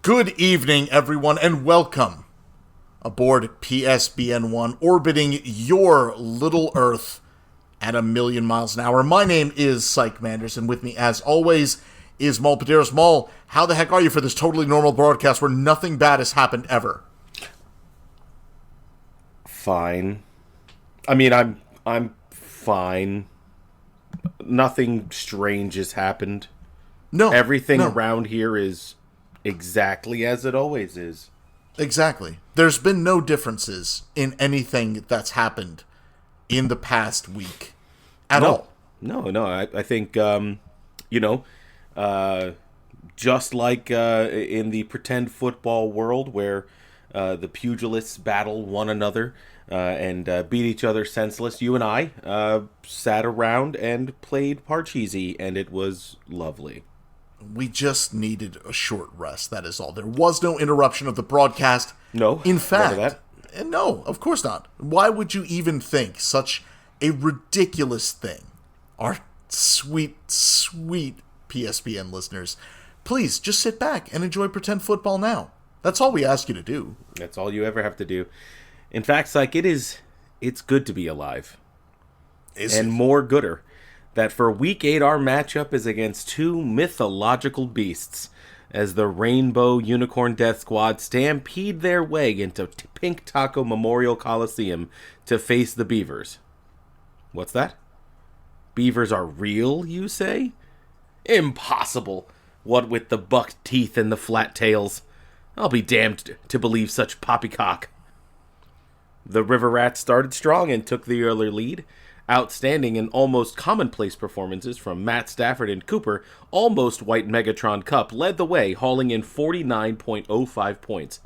Good evening, everyone, and welcome aboard PSBN 1, orbiting your little Earth at 1,000,000 miles an hour. My name is Syke Manders, and with me, as always, is Maul Paderos. Maul, how the heck are you for this totally normal broadcast where nothing bad has happened ever? Fine. I mean, I'm fine. Nothing strange has happened. No. Everything around here is exactly as it always is. Exactly. There's been no differences in anything that's happened in the past week at all. No. I think, just like in the pretend football world where the pugilists battle one another and beat each other senseless, you and I sat around and played Parcheesi, and it was lovely. We just needed a short rest, that is all. There was no interruption of the broadcast. No, in fact, that. No, of course not. Why would you even think such a ridiculous thing? Our sweet, sweet PSBN listeners, please just sit back and enjoy pretend football now. That's all we ask you to do. That's all you ever have to do. In fact, Syke, it's good to be alive. And more gooder. That for Week 8, our matchup is against two mythological beasts as the Rainbow Unicorn Death Squad stampede their way into Pink Taco Memorial Coliseum to face the Beavers. What's that? Beavers are real, you say? Impossible! What with the buck teeth and the flat tails. I'll be damned to believe such poppycock. The River Rats started strong and took the early lead. Outstanding and almost commonplace performances from Matt Stafford and Cooper, almost white Megatron Cup, led the way, hauling in 49.05 points.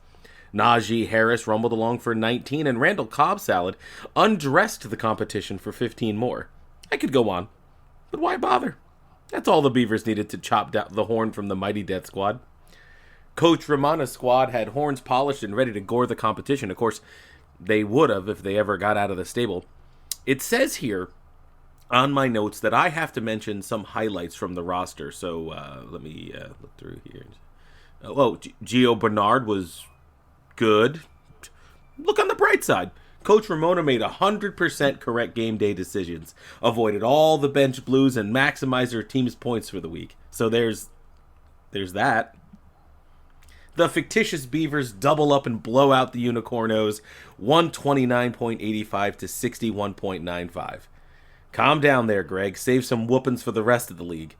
Najee Harris rumbled along for 19, and Randall Cobb Salad undressed the competition for 15 more. I could go on, but why bother? That's all the Beavers needed to chop down the horn from the mighty Death Squad. Coach Romana's squad had horns polished and ready to gore the competition. Of course, they would have if they ever got out of the stable. It says here on my notes that I have to mention some highlights from the roster, so let me look through here. Gio Bernard was good. Look on the bright side. Coach Ramona made 100% correct game day decisions, avoided all the bench blues, and maximized her team's points for the week. So there's that. The fictitious Beavers double up and blow out the Unicornos, 129.85 to 61.95. Calm down there, Greg. Save some whoopings for the rest of the league.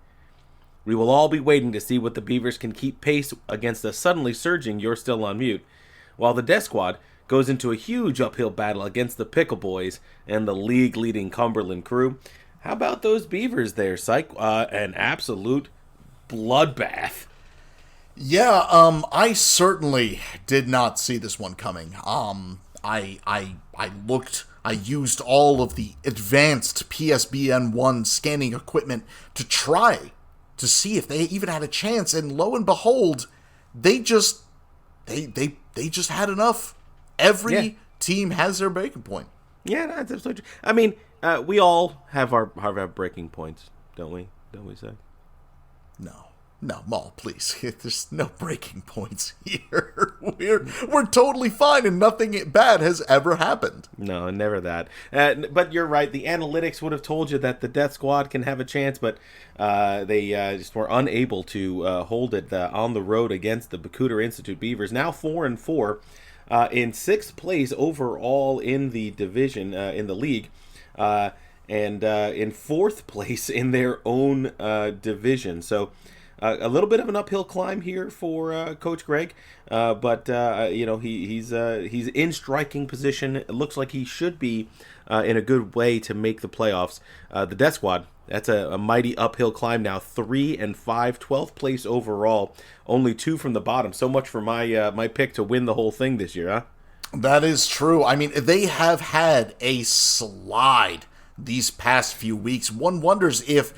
We will all be waiting to see what the Beavers can keep pace against the suddenly surging You're Still on Mute, while the Death Squad goes into a huge uphill battle against the Pickle Boys and the league-leading Cumberland crew. How about those Beavers there, Syke? An absolute bloodbath. Yeah, I certainly did not see this one coming. I used all of the advanced PSBN 1 scanning equipment to try to see if they even had a chance, and lo and behold, they just had enough. Every team has their breaking point. Yeah, that's absolutely true. I mean, we all have our breaking points, don't we? Don't we say? No, Maul, please. There's no breaking points here. We're totally fine, and nothing bad has ever happened. No, never that. But you're right. The analytics would have told you that the Death Squad can have a chance, but they just were unable to hold it on the road against the Bakuder Institute Beavers. Now 4-4, in 6th place overall in the division, in the league, and in 4th place in their own division. So. A little bit of an uphill climb here for Coach Greg, but he's in striking position. It looks like he should be in a good way to make the playoffs. The Death Squad, that's a mighty uphill climb now. 3-5, 12th place overall, only 2 from the bottom. So much for my pick to win the whole thing this year, huh? That is true. I mean, they have had a slide these past few weeks. One wonders if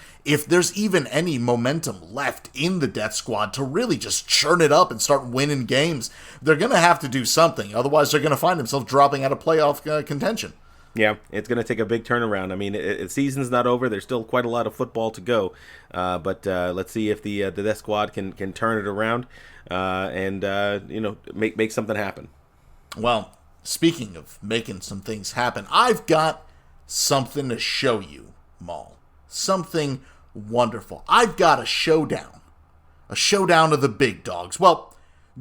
there's even any momentum left in the Death Squad to really just churn it up and start winning games. They're going to have to do something. Otherwise, they're going to find themselves dropping out of playoff contention. Yeah, it's going to take a big turnaround. I mean, the season's not over. There's still quite a lot of football to go, but let's see if the death squad can turn it around and make something happen. Well, speaking of making some things happen, I've got something to show you, Maul. Something wonderful. I've got a showdown of the big dogs. Well,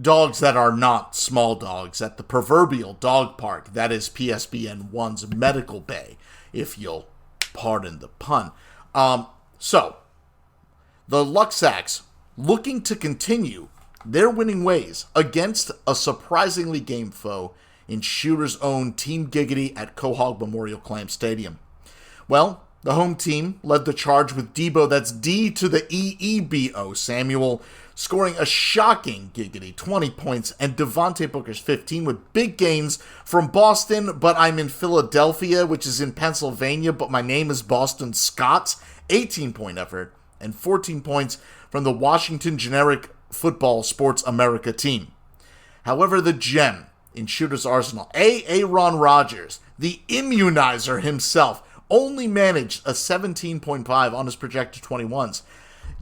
dogs that are not small dogs at the proverbial dog park that is PSBN 1's medical bay, if you'll pardon the pun. So, the Luxacs looking to continue their winning ways against a surprisingly game foe in Shooter's own Team Giggity at Quahog Memorial Clam Stadium. Well, the home team led the charge with Debo, that's D to the EEBO, Samuel, scoring a shocking Giggity 20 points, and Devontae Booker's 15 with big gains from Boston, but I'm in Philadelphia, which is in Pennsylvania, but my name is Boston Scott's 18-point effort, and 14 points from the Washington Generic Football Sports America team. However, the gem in Shooter's arsenal, Aaron Rodgers, the immunizer himself, only managed a 17.5 on his projected 21s.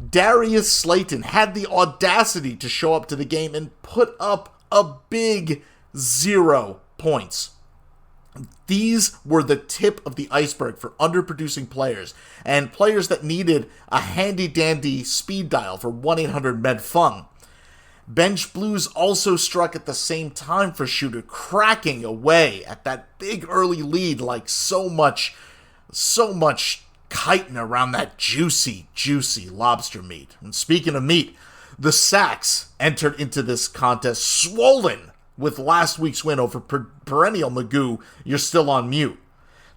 Darius Slayton had the audacity to show up to the game and put up a big 0 points. These were the tip of the iceberg for underproducing players, and players that needed a handy-dandy speed dial for 1-800-MED-FUN. Bench Blues also struck at the same time for Shooter, cracking away at that big early lead like so much chitin around that juicy lobster meat. And speaking of meat, the Sacs entered into this contest swollen with last week's win over perennial Magoo, you're still on mute.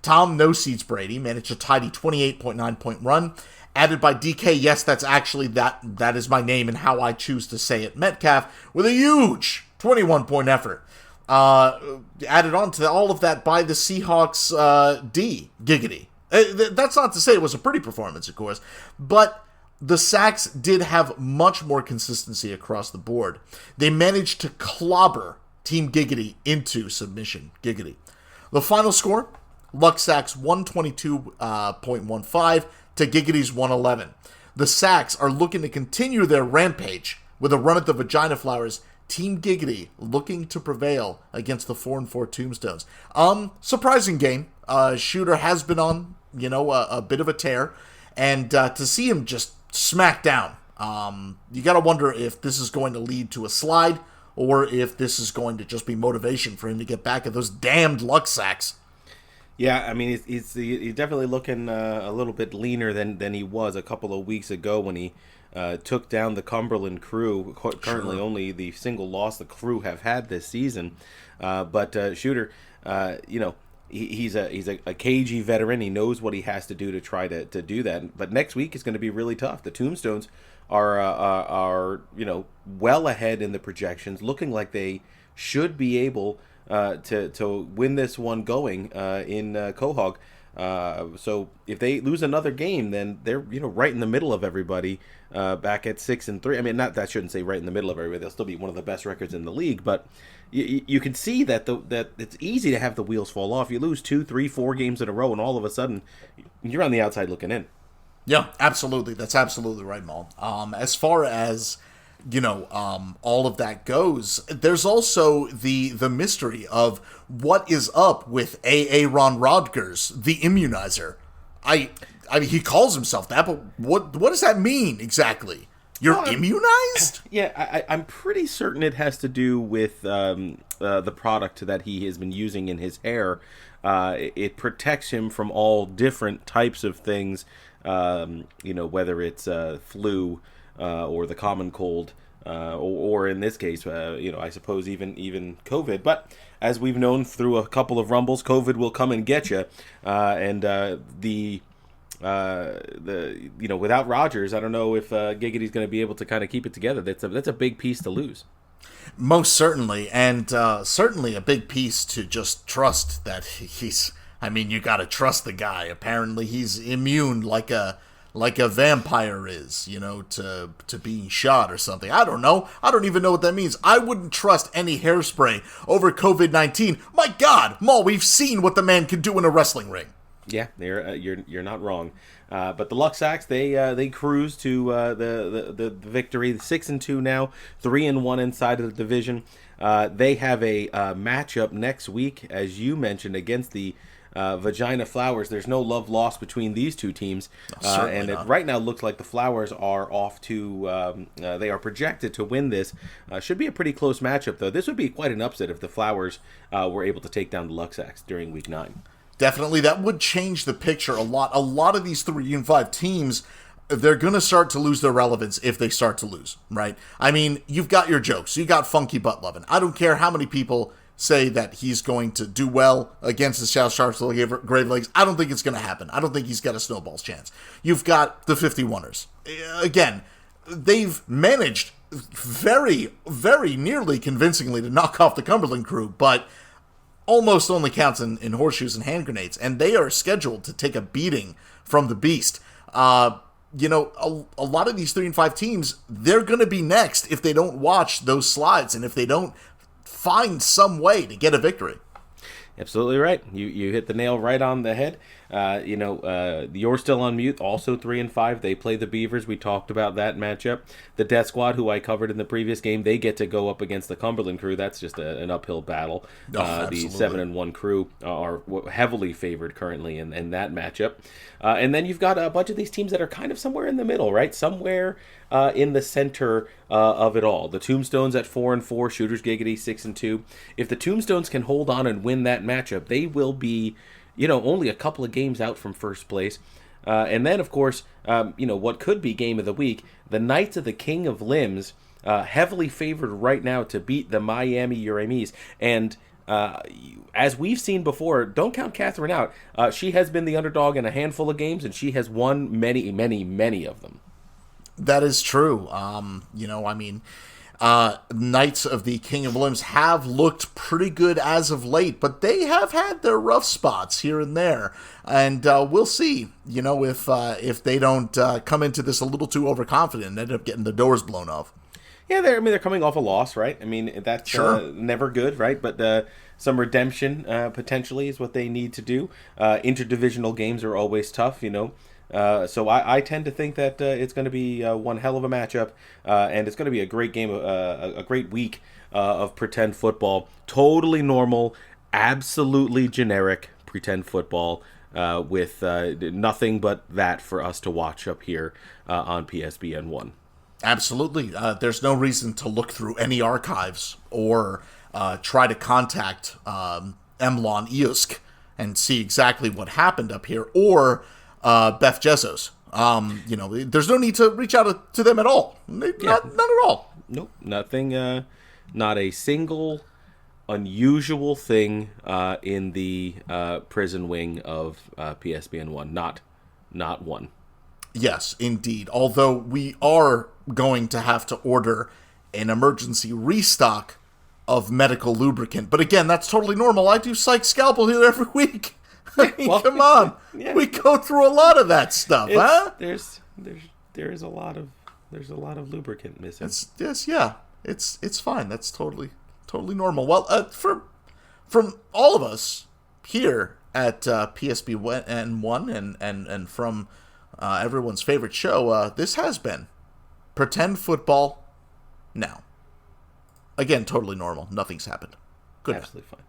Tom No Seeds Brady managed a tidy 28.9 point run, added by DK, yes, that's actually, that is my name and how I choose to say it, Metcalf, with a huge 21-point effort. Added on to all of that by the Seahawks D, Giggity. That's not to say it was a pretty performance, of course, but the Sacs did have much more consistency across the board. They managed to clobber Team Giggity into submission, Giggity. The final score, Luxacs 122.15 to Giggity's 111. The Sacs are looking to continue their rampage with a run at the Vagina Flowers. Team Giggity looking to prevail against the 4-4 Tombstones. Surprising game. Shooter has been on, a bit of a tear, and to see him just smack down, you gotta wonder if this is going to lead to a slide, or if this is going to just be motivation for him to get back at those damned Luxacs. Yeah, I mean, he's definitely looking a little bit leaner than he was a couple of weeks ago when he took down the Cumberland Crew. Currently, only the single loss the Crew have had this season. But Shooter, he's a cagey veteran. He knows what he has to do to try to do that. But next week is going to be really tough. The Tombstones are well ahead in the projections, looking like they should be able to win this one going in Quahog. So if they lose another game, then they're right in the middle of everybody, back at 6-3. I mean, not that shouldn't say right in the middle of everybody. They'll still be one of the best records in the league, but you can see that that it's easy to have the wheels fall off. You lose 2, 3, 4 games in a row, and all of a sudden you're on the outside looking in. Yeah, absolutely. That's absolutely right, Maul. As far as all of that goes, there's also the mystery of what is up with Aaron Rodgers, the immunizer. I mean, he calls himself that, but what does that mean exactly? You're immunized? Yeah, I'm pretty certain it has to do with the product that he has been using in his hair. It protects him from all different types of things, whether it's flu or the common cold, or in this case, I suppose even COVID. But as we've known through a couple of rumbles, COVID will come and get you. Without Rodgers, I don't know if Giggity's going to be able to kind of keep it together. That's a big piece to lose. Most certainly, and certainly a big piece to just trust that he's. I mean, you got to trust the guy. Apparently, he's immune like a like a vampire is, to being shot or something. I don't know. I don't even know what that means. I wouldn't trust any hairspray over COVID-19. My God, Maul, we've seen what the man can do in a wrestling ring. Yeah, you're not wrong. But the Luxacs, they cruise to the victory, 6-2 now, 3-1 inside of the division. They have a matchup next week, as you mentioned, against the Vagina Flowers. There's no love lost between these two teams, and it right now looks like the Flowers are off to. They are projected to win this. Should be a pretty close matchup, though. This would be quite an upset if the Flowers were able to take down the Luxacs during Week 9. Definitely, that would change the picture a lot. A lot of these 3-5 teams, they're going to start to lose their relevance if they start to lose, right? I mean, you've got your jokes. You got Funky Butt Lovin'. I don't care how many people say that he's going to do well against the South Sharks Grave Legs. I don't think it's going to happen. I don't think he's got a snowball's chance. You've got the 51ers. Again, they've managed very, very nearly convincingly to knock off the Cumberland Crew, but almost only counts in horseshoes and hand grenades, and they are scheduled to take a beating from the Beast. A lot of these 3-5 teams, they're going to be next if they don't watch those slides and if they don't find some way to get a victory. Absolutely right. You hit the nail right on the head. You're Still on Mute, also 3-5. They play the Beavers. We talked about that matchup. The Death Squad, who I covered in the previous game, they get to go up against the Cumberland Crew. That's just an uphill battle. The 7-1 Crew are heavily favored currently in that matchup. And then you've got a bunch of these teams that are kind of somewhere in the middle, right? Somewhere in the center of it all. The Tombstones at 4-4, Shooters Giggity 6-2. If the Tombstones can hold on and win that matchup, they will be only a couple of games out from first place. And then, of course, what could be game of the week, the Knights of the King of Limbs, heavily favored right now to beat the Miami Uramies. And as we've seen before, don't count Catherine out. She has been the underdog in a handful of games, and she has won many, many, many of them. That is true. Knights of the King of Limbs have looked pretty good as of late, but they have had their rough spots here and there. And we'll see, if they don't come into this a little too overconfident and end up getting the doors blown off. Yeah, they're coming off a loss, right? I mean, that's sure. Never good, right? But some redemption potentially is what they need to do. Interdivisional games are always tough, So I tend to think that it's going to be one hell of a matchup, and it's going to be a great game, a great week of pretend football. Totally normal, absolutely generic pretend football with nothing but that for us to watch up here on PSBN 1. Absolutely. There's no reason to look through any archives or try to contact Emlon Iusk and see exactly what happened up here, or Beth Jessos. There's no need to reach out to them at all. None at all. Nope. Nothing. Not a single unusual thing in the prison wing of PSBN 1. Not one. Yes, indeed. Although we are going to have to order an emergency restock of medical lubricant. But again, that's totally normal. I do Psych Scalpel here every week. I mean, come on. Yeah. We go through a lot of that stuff, huh? There's a lot of lubricant missing. It's fine. That's totally normal. Well, from all of us here at PSBN 1 and from everyone's favorite show, this has been Pretend Football Now. Again, totally normal. Nothing's happened. Good. Absolutely fine.